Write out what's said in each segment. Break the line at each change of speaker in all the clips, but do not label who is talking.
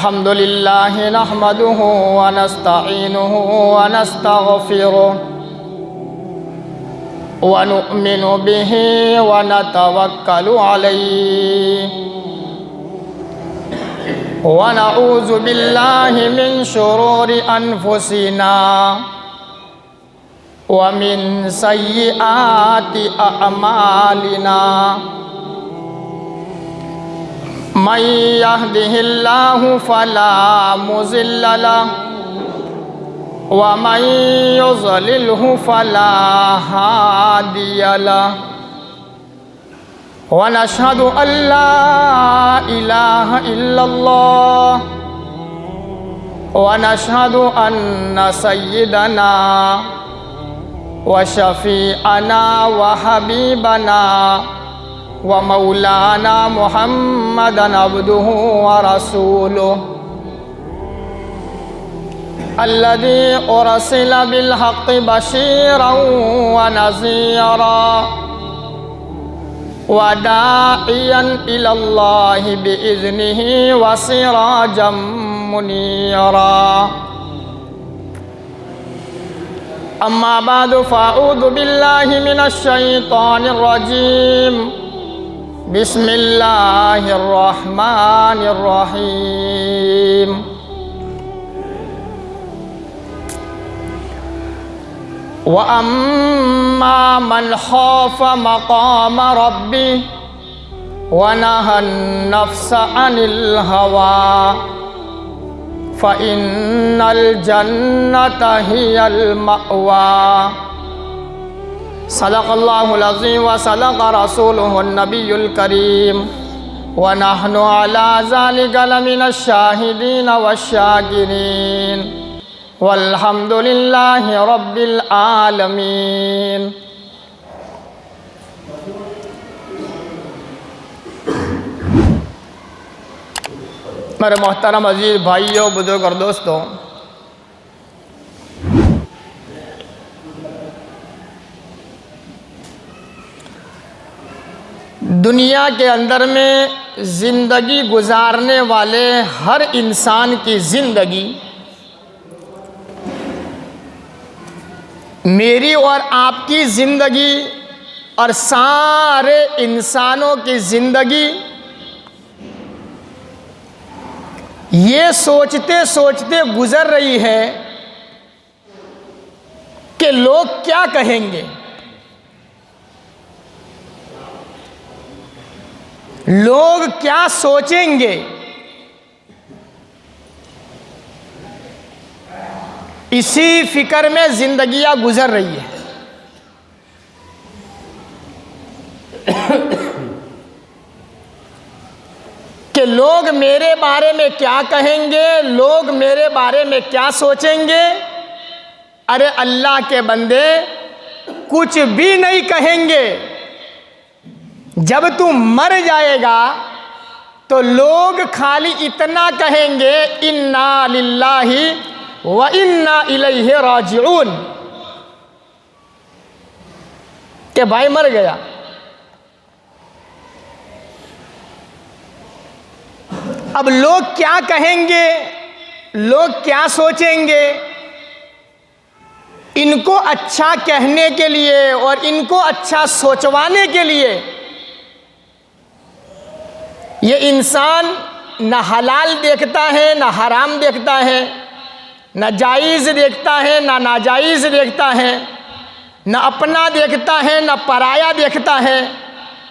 अल्हम्दुलिल्लाह नहमदुहु व नस्तईनुहु व नस्तगफिरुह व नु'मिनु बिही व नतवक्कलु अलैहि व नऊज़ु बिल्लाहि मिन शुरूरि अनफुसिना व मिन सय्यिआति अअमालिना मन यहदिहिल्लाहु फला मुज़िल्ल लहु व मन युज़लिल्हु फला हादिय लहु व नशहदु अल्ला इलाहा इल्लल्लाह व नशहदु अन्न सय्यिदना व शफीअना व हबीबना व मौलाना मुहम्मदन अब्दुहु व रसूलुहु अल्लज़ी उरसिला बिल हक़्क़ि बशीरन व नज़ीरा व दाइयन इलल्लाहि बिइज़्निहि व सिराजम मुनीरा। अम्मा बादु फ़अऊज़ु बिल्लाहि मिनश शैतानिर रजीम। बिस्मिल्लाहिर्रहमानिर्रहीम। व अम्मा मन ख़ाफ़ मक़ाम रब्बिह व नहा नफ्स अनिल हवा फ़इन्नल जन्नत हियल मअवा। सदक़ल्लाहुल अज़ीम व सदक़ रसूलुहुन नबियुल करीम व नहनु अला ज़ालिका लमिनश शाहिदीन वश्शाकिरीन वल्हम्दुलिल्लाहि रब्बिल आलमीन। मेरे मोहतरम अजीज़ भाइयों, बुजुर्ग और दोस्तों, दुनिया के अंदर में ज़िंदगी गुजारने वाले हर इंसान की ज़िंदगी मेरी और आपकी ज़िंदगी और सारे इंसानों की ज़िंदगी ये सोचते सोचते गुजर रही है कि लोग क्या कहेंगे, लोग क्या सोचेंगे। इसी फिक्र में जिंदगियां गुजर रही है। कि लोग मेरे बारे में क्या कहेंगे, लोग मेरे बारे में क्या सोचेंगे। अरे अल्लाह के बंदे, कुछ भी नहीं कहेंगे। जब तू मर जाएगा तो लोग खाली इतना कहेंगे, इन्ना लिल्लाहि व इन्ना इलैहि राजिऊन, कि भाई मर गया। अब लोग क्या कहेंगे, लोग क्या सोचेंगे, इनको अच्छा कहने के लिए और इनको अच्छा सोचवाने के लिए ये इंसान न हलाल देखता है, न हराम देखता है, न जायज़ देखता है, न नाजायज़ देखता है, न अपना देखता है, न पराया देखता है,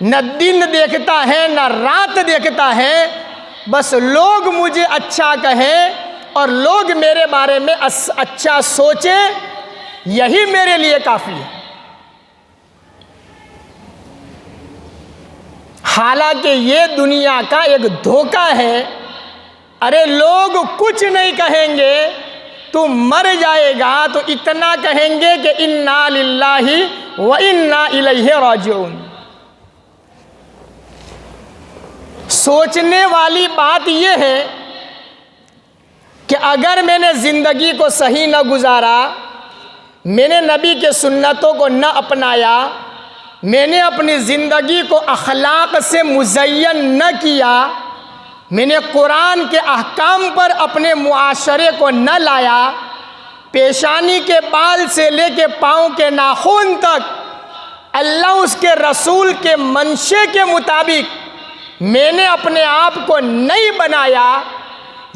न दिन देखता है, न रात देखता है। बस लोग मुझे अच्छा कहें और लोग मेरे बारे में अच्छा सोचें, यही मेरे लिए काफ़ी है। हालांकि ये दुनिया का एक धोखा है। अरे लोग कुछ नहीं कहेंगे, तू मर जाएगा तो इतना कहेंगे कि इन्ना लिल्लाहि व इन्ना इलैहि राजिऊन। सोचने वाली बात यह है कि अगर मैंने ज़िंदगी को सही न गुजारा, मैंने नबी के सुन्नतों को न अपनाया, मैंने अपनी ज़िंदगी को अखलाक से मुज़य्यन न किया, मैंने कुरान के अहकाम पर अपने मुआशरे को न लाया, पेशानी के बाल से लेके पाँव के नाखून तक अल्लाह उसके रसूल के मंशे के मुताबिक मैंने अपने आप को नहीं बनाया,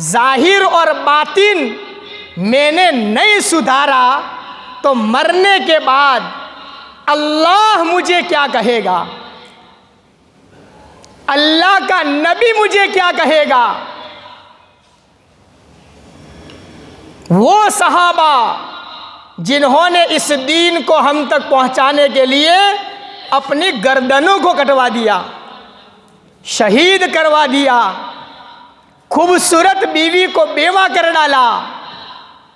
जाहिर और बातिन मैंने नहीं सुधारा, तो मरने के बाद अल्लाह मुझे क्या कहेगा, अल्लाह का नबी मुझे क्या कहेगा। वो सहाबा जिन्होंने इस दीन को हम तक पहुंचाने के लिए अपनी गर्दनों को कटवा दिया, शहीद करवा दिया, खूबसूरत बीवी को बेवा कर डाला,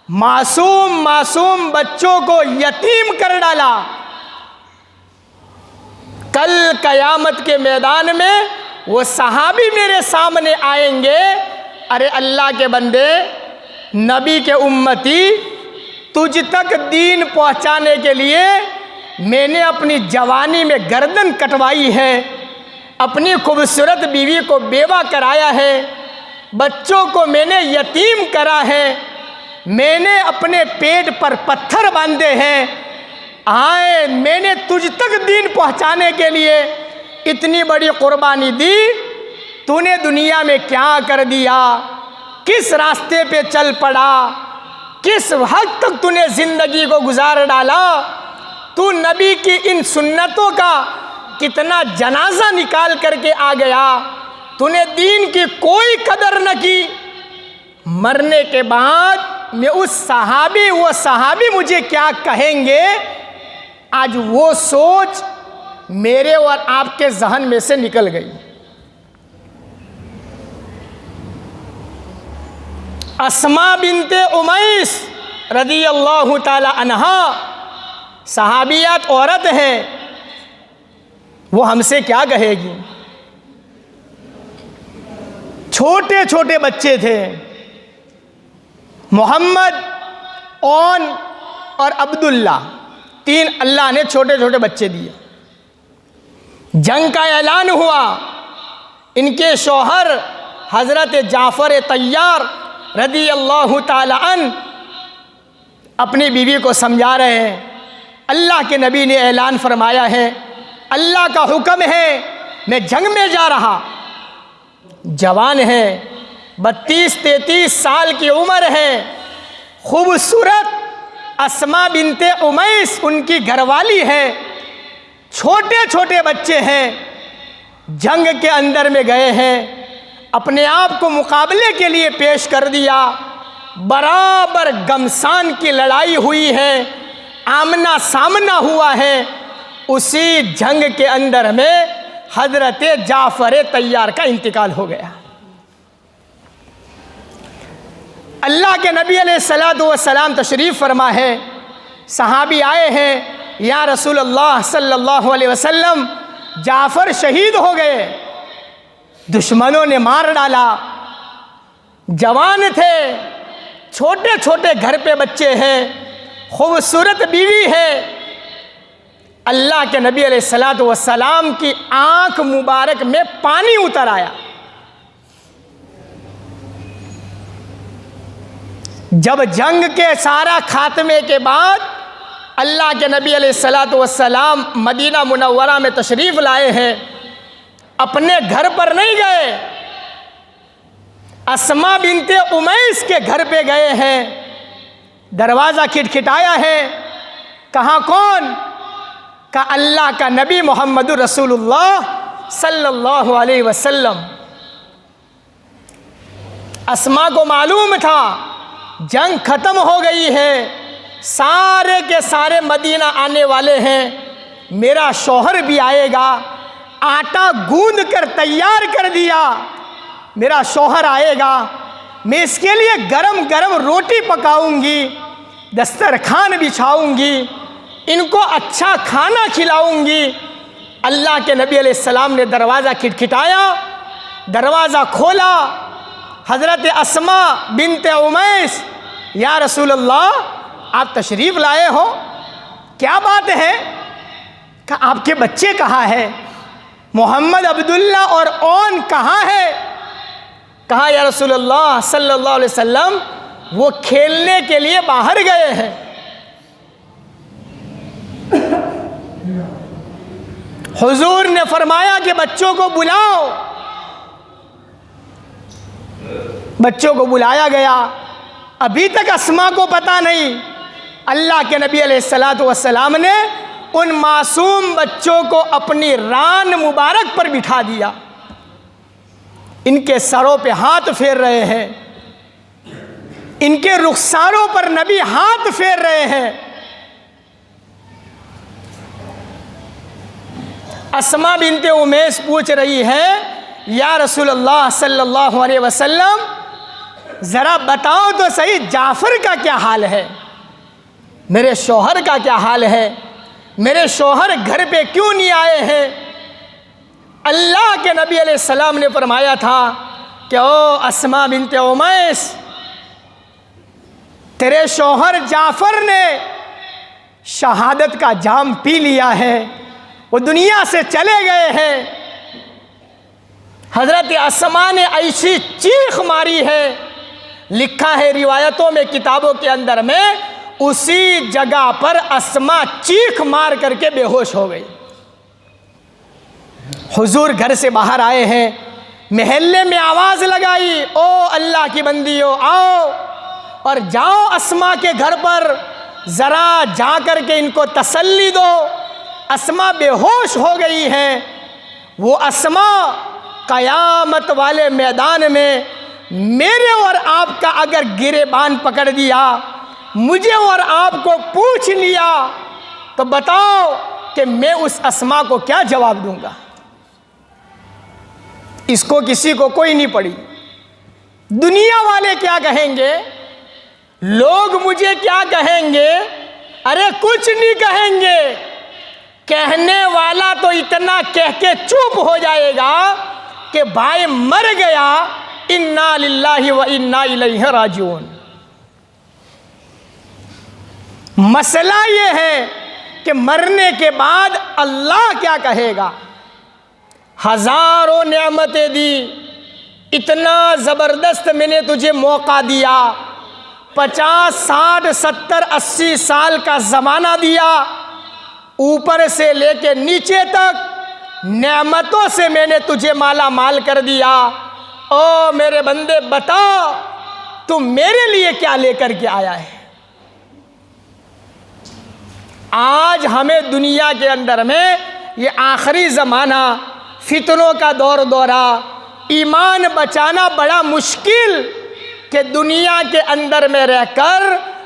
मासूम बच्चों को यतीम कर डाला, कल कयामत के मैदान में वो सहाबी मेरे सामने आएंगे, अरे अल्लाह के बंदे, नबी के उम्मती, तुझ तक दीन पहुंचाने के लिए मैंने अपनी जवानी में गर्दन कटवाई है, अपनी खूबसूरत बीवी को बेवा कराया है, बच्चों को मैंने यतीम करा है, मैंने अपने पेट पर पत्थर बांधे हैं, आए मैंने तुझ तक दीन पहुंचाने के लिए इतनी बड़ी कुर्बानी दी, तूने दुनिया में क्या कर दिया, किस रास्ते पे चल पड़ा, किस हद तक तूने ज़िंदगी को गुजार डाला, तू नबी की इन सुन्नतों का कितना जनाजा निकाल करके आ गया, तूने दीन की कोई कदर न की। मरने के बाद मैं वो सहाबी मुझे क्या कहेंगे, आज वो सोच मेरे और आपके जहन में से निकल गई। अस्मा बिनते उमैस रदी अल्लाह ताला अन्हा सहाबियात औरत है, वो हमसे क्या कहेगी। छोटे छोटे बच्चे थे, मोहम्मद, ओन और अब्दुल्ला, 3 अल्लाह ने छोटे छोटे बच्चे दिए। जंग का ऐलान हुआ, इनके शौहर हज़रत जाफ़र तैयार रदी अल्लाह ताला अन अपनी बीवी को समझा रहे हैं, अल्लाह के नबी ने ऐलान फरमाया है, अल्लाह का हुक्म है, मैं जंग में जा रहा। जवान है, 32-33 साल की उम्र है, खूबसूरत अस्मा बिनते उमैस उनकी घरवाली है, छोटे छोटे बच्चे हैं, जंग के अंदर में गए हैं, अपने आप को मुकाबले के लिए पेश कर दिया। बराबर गमसान की लड़ाई हुई है, आमना सामना हुआ है। उसी जंग के अंदर में हजरत जाफ़र तैयार का इंतकाल हो गया। अल्लाह के नबी अलैहिस्सलातु वस्सलाम तशरीफ़ फरमा है, सहाबी आए हैं, या रसूल अल्लाह सल्लल्लाहु अलैहि वसल्लम, जाफ़र शहीद हो गए, दुश्मनों ने मार डाला। जवान थे, छोटे छोटे घर पे बच्चे हैं, खूबसूरत बीवी है। अल्लाह के नबी अलैहिस्सलातु वस्सलाम की आंख मुबारक में पानी उतर आया। जब जंग के सारा खात्मे के बाद अल्लाह के नबी अलैहिस्सलातु वस्सलाम मदीना मुनव्वरा में तशरीफ़ लाए हैं, अपने घर पर नहीं गए, अस्मा बिनते उमैस के घर पे गए हैं। दरवाज़ा खिटखिटाया है, कहाँ कौन? का अल्लाह का नबी मोहम्मदुर रसूलुल्लाह सल्लल्लाहु अलैहि वसल्लम। अस्मा को मालूम था जंग ख़त्म हो गई है, सारे के सारे मदीना आने वाले हैं, मेरा शौहर भी आएगा, आटा गूंद कर तैयार कर दिया, मेरा शौहर आएगा, मैं इसके लिए गरम गरम रोटी पकाऊंगी, दस्तरखान बिछाऊंगी, इनको अच्छा खाना खिलाऊंगी। अल्लाह के नबी अलैहिस्सलाम ने दरवाज़ा खिटखिटाया, दरवाज़ा खोला, हज़रत अस्मा बिनते उमैस, या रसूल अल्लाह, आप तशरीफ़ लाए हो, क्या बात है? कि आपके बच्चे कहाँ हैं? मोहम्मद, अब्दुल्ला और ओन कहाँ है? कहा या रसूलल्लाह सल्लल्लाहु अलैहि वसल्लम वो खेलने के लिए बाहर गए हैं। हुजूर ने फरमाया कि बच्चों को बुलाओ। बच्चों को बुलाया गया। अभी तक अस्मा को पता नहीं। अल्लाह के नबी अलैहिस्सलातु वस्सलाम ने उन मासूम बच्चों को अपनी रान मुबारक पर बिठा दिया। इनके सरों पे हाथ फेर रहे हैं, इनके रुखसारों पर नबी हाथ फेर रहे हैं। अस्मा बिनते उमैस पूछ रही है, या रसूलल्लाह सल्लल्लाहु अलैहि वसल्लम ज़रा बताओ तो सही जाफ़र का क्या हाल है, मेरे शौहर का क्या हाल है, मेरे शौहर घर पे क्यों नहीं आए हैं। अल्लाह के नबी अलैहिस्सलाम ने फरमाया था कि ओ अस्मा बिनते उमैस, तेरे शौहर जाफ़र ने शहादत का जाम पी लिया है, वो दुनिया से चले गए हैं। हज़रत अस्मा ने ऐसी चीख मारी है, लिखा है रिवायतों में, किताबों के अंदर में, उसी जगह पर अस्मा चीख मार करके बेहोश हो गई। हुजूर घर से बाहर आए हैं, महल्ले में आवाज़ लगाई, ओ अल्लाह की बंदियों आओ और जाओ अस्मा के घर पर, ज़रा जा कर के इनको तसल्ली दो। अस्मा बेहोश हो गई है। वो अस्मा क़यामत वाले मैदान में मेरे और आपका अगर गिरेबान पकड़ दिया, मुझे और आपको पूछ लिया, तो बताओ कि मैं उस अस्मा को क्या जवाब दूंगा। इसको किसी को कोई नहीं पड़ी। दुनिया वाले क्या कहेंगे, लोग मुझे क्या कहेंगे, अरे कुछ नहीं कहेंगे। कहने वाला तो इतना कह के चुप हो जाएगा कि भाई मर गया, इन्ना लिल्लाहि व इन्ना इलैहि राजिऊन। मसला ये है कि मरने के बाद अल्लाह क्या कहेगा। हज़ारों नेमतें दी, इतना ज़बरदस्त मैंने तुझे मौका दिया, 50, 60, 70, 80 साल का ज़माना दिया, ऊपर से लेके नीचे तक नेमतों से मैंने तुझे माला माल कर दिया। ओ मेरे बंदे बता, तू मेरे लिए क्या लेकर के आया है। आज हमें दुनिया के अंदर में ये आखिरी ज़माना, फितनों का दौर दौरा, ईमान बचाना बड़ा मुश्किल कि दुनिया के अंदर में रहकर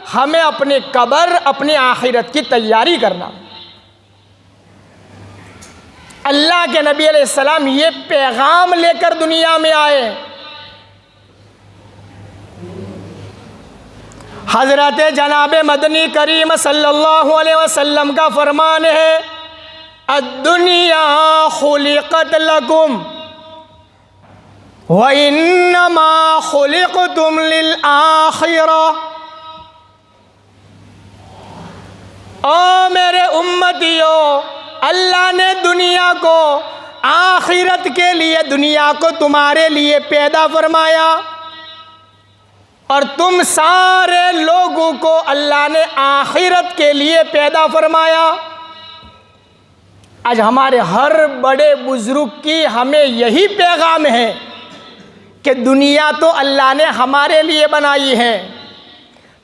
हमें अपने कब्र, अपनी आखिरत की तैयारी करना। अल्लाह के नबी अलैहिस्सलाम ये पैगाम लेकर दुनिया में आए। हज़रत जनाब मदनी करीम सल्लल्लाहु अलैहि वसल्लम का फरमान है, अद्दुनिया खुलिक़त लकुम व इन्नमा खुलिक़तुम लिल आखिरा। ओ मेरे उम्मतियों, अल्लाह ने दुनिया को आखिरत के लिए, दुनिया को तुम्हारे लिए पैदा फरमाया, और तुम सारे लोगों को अल्लाह ने आखिरत के लिए पैदा फरमाया। आज हमारे हर बड़े बुजुर्ग की हमें यही पैगाम है कि दुनिया तो अल्लाह ने हमारे लिए बनाई है,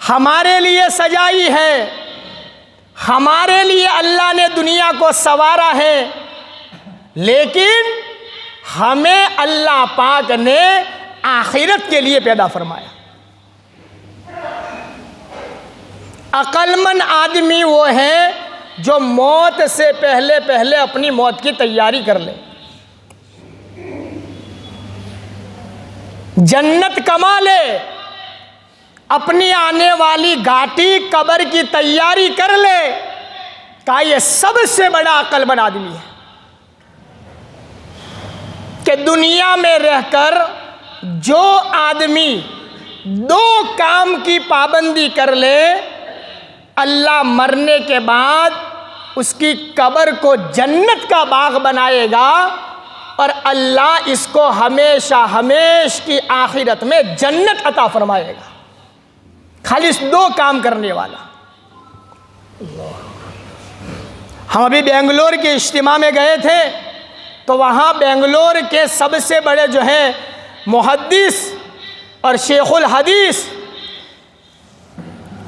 हमारे लिए सजाई है, हमारे लिए अल्लाह ने दुनिया को संवारा है, लेकिन हमें अल्लाह पाक ने आखिरत के लिए पैदा फरमाया। अक्लमंद आदमी वो है जो मौत से पहले पहले अपनी मौत की तैयारी कर ले, जन्नत कमा ले, अपनी आने वाली घाटी कब्र की तैयारी कर ले। का ये सबसे बड़ा अक्लमंद आदमी है कि दुनिया में रहकर जो आदमी दो काम की पाबंदी कर ले, अल्लाह मरने के बाद उसकी कब्र को जन्नत का बाग बनाएगा और अल्लाह इसको हमेशा हमेश की आखिरत में जन्नत अता फरमाएगा। खाली इस 2 काम करने वाला। हम अभी बेंगलोर के इज्तिमा में गए थे, तो वहाँ बेंगलोर के सबसे बड़े जो हैं मुहद्दिस और शेखुल हदीस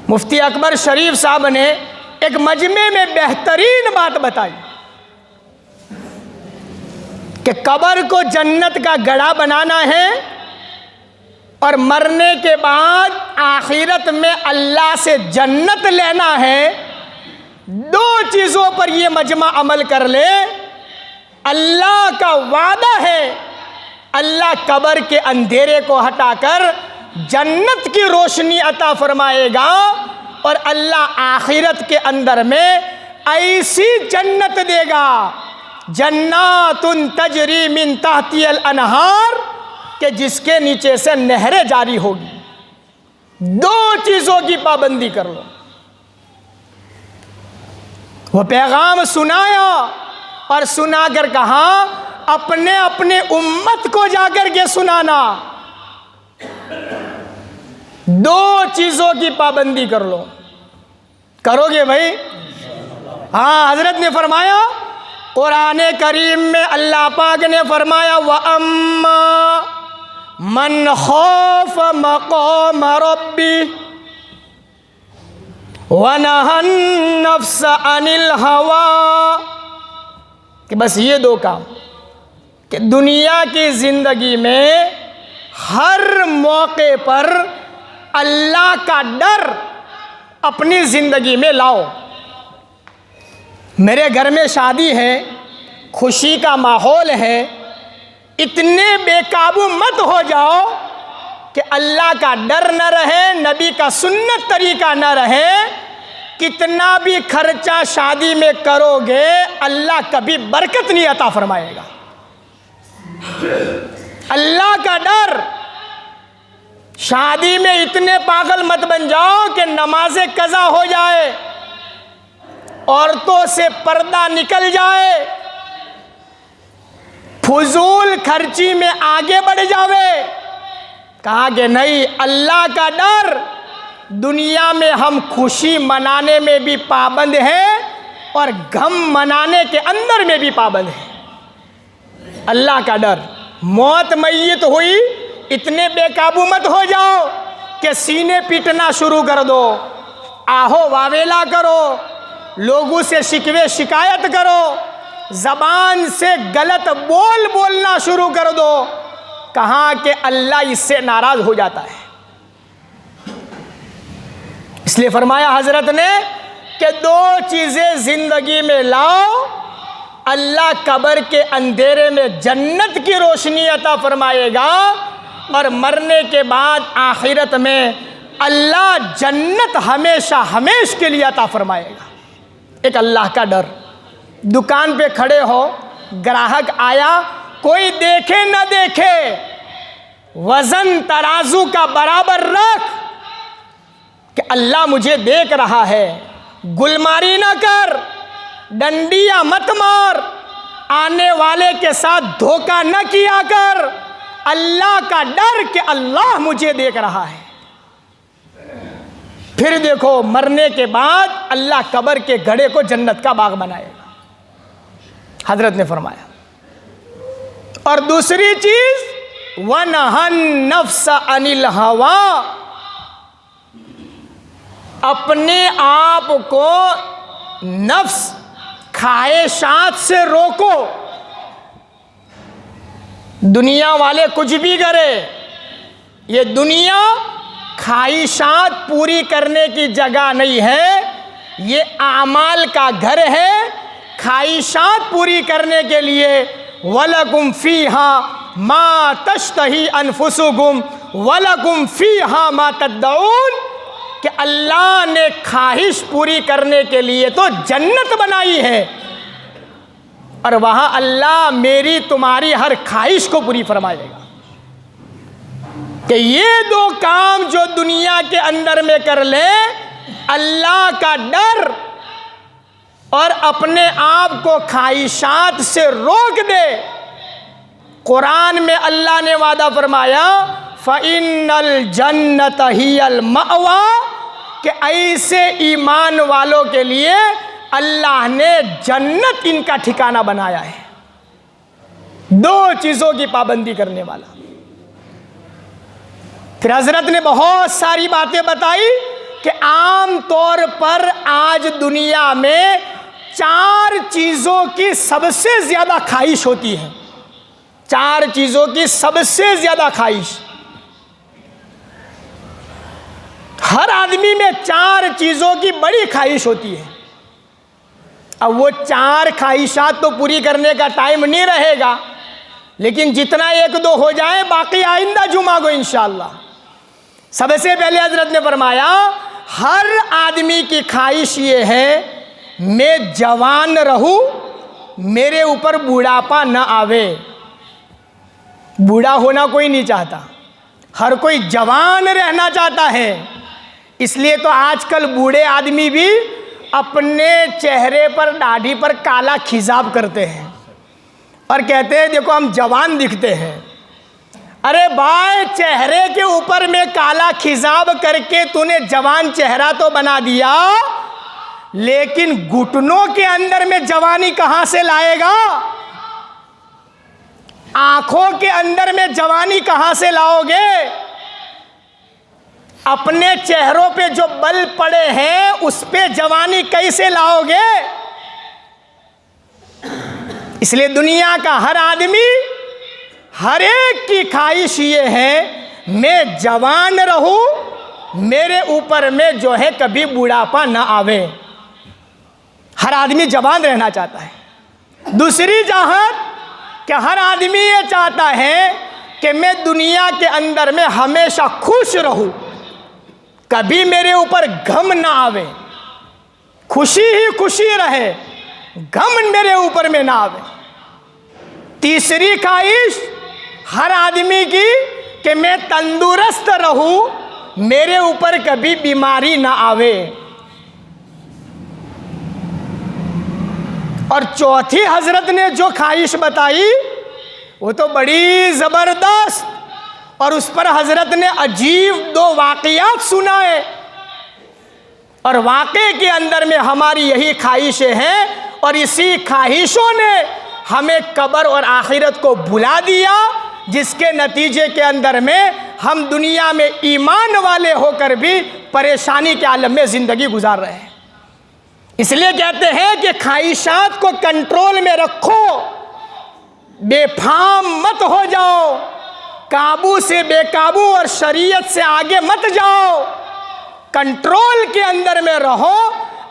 मुफ्ती अकबर शरीफ साहब ने एक मजमे में बेहतरीन बात बताई कि कब्र को जन्नत का गड़ा बनाना है और मरने के बाद आखिरत में अल्लाह से जन्नत लेना है। 2 चीज़ों पर यह मजमा अमल कर ले, अल्लाह का वादा है, अल्लाह कब्र के अंधेरे को हटाकर जन्नत की रोशनी अता फरमाएगा और अल्लाह आखिरत के अंदर में ऐसी जन्नत देगा, जन्नातुन तजरी मिन तहतिल अनहार, के जिसके नीचे से नहरें जारी होगी। 2 चीज़ों की पाबंदी कर लो। वो पैगाम सुनाया और सुनाकर कहा अपने अपने उम्मत को जाकर के सुनाना। 2 चीज़ों की पाबंदी कर लो। करोगे भाई? हाँ, हजरत ने फरमाया, कुरान करीम में अल्लाह पाक ने फरमाया, व अम्मा मन खौफ मक़ाम रब्बी व नहन नफ्स अनिल हवा, कि बस ये 2 काम कि दुनिया की ज़िंदगी में हर मौके पर अल्लाह का डर अपनी ज़िंदगी में लाओ। मेरे घर में शादी है, खुशी का माहौल है, इतने बेकाबू मत हो जाओ कि अल्लाह का डर न रहे, नबी का सुन्नत तरीका न रहे। कितना भी खर्चा शादी में करोगे, अल्लाह कभी बरकत नहीं अता फरमाएगा। अल्लाह का डर। शादी में इतने पागल मत बन जाओ कि नमाज़े कज़ा हो जाए, औरतों से पर्दा निकल जाए, फजूल खर्ची में आगे बढ़ जावे। कहा कि नहीं, अल्लाह का डर। दुनिया में हम खुशी मनाने में भी पाबंद हैं और गम मनाने के अंदर में भी पाबंद हैं। अल्लाह का डर। मौत मैयत हुई, इतने बेकाबू मत हो जाओ कि सीने पीटना शुरू कर दो, आहो वावेला करो, लोगों से शिकवे शिकायत करो, ज़बान से गलत बोलना शुरू कर दो। कहाँ कि अल्लाह इससे नाराज़ हो जाता है। इसलिए फरमाया हजरत ने कि 2 चीज़ें ज़िंदगी में लाओ, अल्लाह कब्र के अंधेरे में जन्नत की रोशनी अता फरमाएगा और मरने के बाद आखिरत में अल्लाह जन्नत हमेशा हमेश के लिए अता फरमाएगा। एक अल्लाह का डर। दुकान पे खड़े हो, ग्राहक आया, कोई देखे न देखे, वजन तराजू का बराबर रख कि अल्लाह मुझे देख रहा है। गुलमारी ना कर, डंडियां मत मार, आने वाले के साथ धोखा न किया कर। अल्लाह का डर कि अल्लाह मुझे देख रहा है। फिर देखो, मरने के बाद अल्लाह कब्र के घड़े को जन्नत का बाग बनाएगा, हजरत ने फरमाया। और दूसरी चीज, वनहन नफ्स अनिल हवा, अपने आप को नफ्स ख्वाहिशात से रोको। दुनिया वाले कुछ भी करे, ये दुनिया ख्वाहिशात पूरी करने की जगह नहीं है, ये आमाल का घर है। ख्वाहिशात पूरी करने के लिए वलकुम फीहा मा तश्तही अनफुसुकुम वलकुम फीहा मा तद्दऊन, कि अल्लाह ने ख्वाहिश पूरी करने के लिए तो जन्नत बनाई है और वहां अल्लाह मेरी तुम्हारी हर ख्वाहिश को पूरी फरमाएगा। कि ये 2 काम जो दुनिया के अंदर में कर ले, अल्लाह का डर और अपने आप को ख्वाहिशात से रोक दे, कुरान में अल्लाह ने वादा फरमाया फ़इन्नल जन्नत हियल मअवा, कि ऐसे ईमान वालों के लिए अल्लाह ने जन्नत इनका ठिकाना बनाया है। दो चीज़ों की पाबंदी करने वाला। फिर हजरत ने बहुत सारी बातें बताई कि आम तौर पर आज दुनिया में 4 चीज़ों की सबसे ज़्यादा ख्वाहिश होती है। 4 चीज़ों की सबसे ज़्यादा ख्वाहिश। हर आदमी में 4 चीज़ों की बड़ी ख्वाहिश होती है। अब वो 4 ख्वाहिशात तो पूरी करने का टाइम नहीं रहेगा, लेकिन जितना 1-2 हो जाए बाकी आइंदा जुमा को इंशाअल्लाह। सबसे पहले हजरत ने फरमाया हर आदमी की ख्वाहिश ये है मैं जवान रहूं, मेरे ऊपर बूढ़ापा न आवे। बूढ़ा होना कोई नहीं चाहता, हर कोई जवान रहना चाहता है। इसलिए तो आजकल बूढ़े आदमी भी अपने चेहरे पर दाढ़ी पर काला खिजाब करते हैं और कहते हैं देखो हम जवान दिखते हैं। अरे भाई, चेहरे के ऊपर में काला खिजाब करके तूने जवान चेहरा तो बना दिया, लेकिन घुटनों के अंदर में जवानी कहां से लाएगा? आंखों के अंदर में जवानी कहां से लाओगे? अपने चेहरों पे जो बल पड़े हैं उस पे जवानी कैसे लाओगे? इसलिए दुनिया का हर आदमी, हर एक की ख्वाहिश ये है मैं जवान रहूं, मेरे ऊपर में जो है कभी बूढ़ापा ना आवे। हर आदमी जवान रहना चाहता है। दूसरी चाहत कि हर आदमी ये चाहता है कि मैं दुनिया के अंदर में हमेशा खुश रहूं, कभी मेरे ऊपर गम ना आवे, खुशी ही खुशी रहे, गम मेरे ऊपर में ना आवे। तीसरी ख्वाहिश हर आदमी की कि मैं तंदुरुस्त रहूं, मेरे ऊपर कभी बीमारी ना आवे। और चौथी हजरत ने जो ख्वाहिश बताई वो तो बड़ी ज़बरदस्त, और उस पर हजरत ने अजीब 2 वाक़यात सुनाए, और वाक़े के अंदर में हमारी यही ख्वाहिशें हैं, और इसी ख्वाहिशों ने हमें कब्र और आखिरत को भुला दिया, जिसके नतीजे के अंदर में हम दुनिया में ईमान वाले होकर भी परेशानी के आलम में ज़िंदगी गुजार रहे हैं। इसलिए कहते हैं कि ख्वाहिशात को कंट्रोल में रखो, बेफाम मत हो जाओ, काबू से बेकाबू और शरीयत से आगे मत जाओ, कंट्रोल के अंदर में रहो।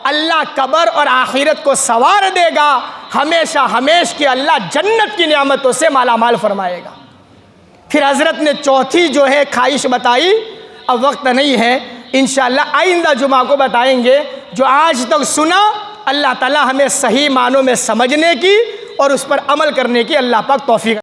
अल्लाह कब्र और आखिरत को सवार देगा, हमेशा हमेश की अल्लाह जन्नत की नेमतों से मालामाल फरमाएगा। फिर हजरत ने चौथी जो है ख्वाहिश बताई, अब वक्त नहीं है, इंशाअल्लाह आइंदा जुमा को बताएंगे। जो आज तक सुना अल्लाह ताला हमें सही मानों में समझने की और उस पर अमल करने की अल्लाह पाक तौफीक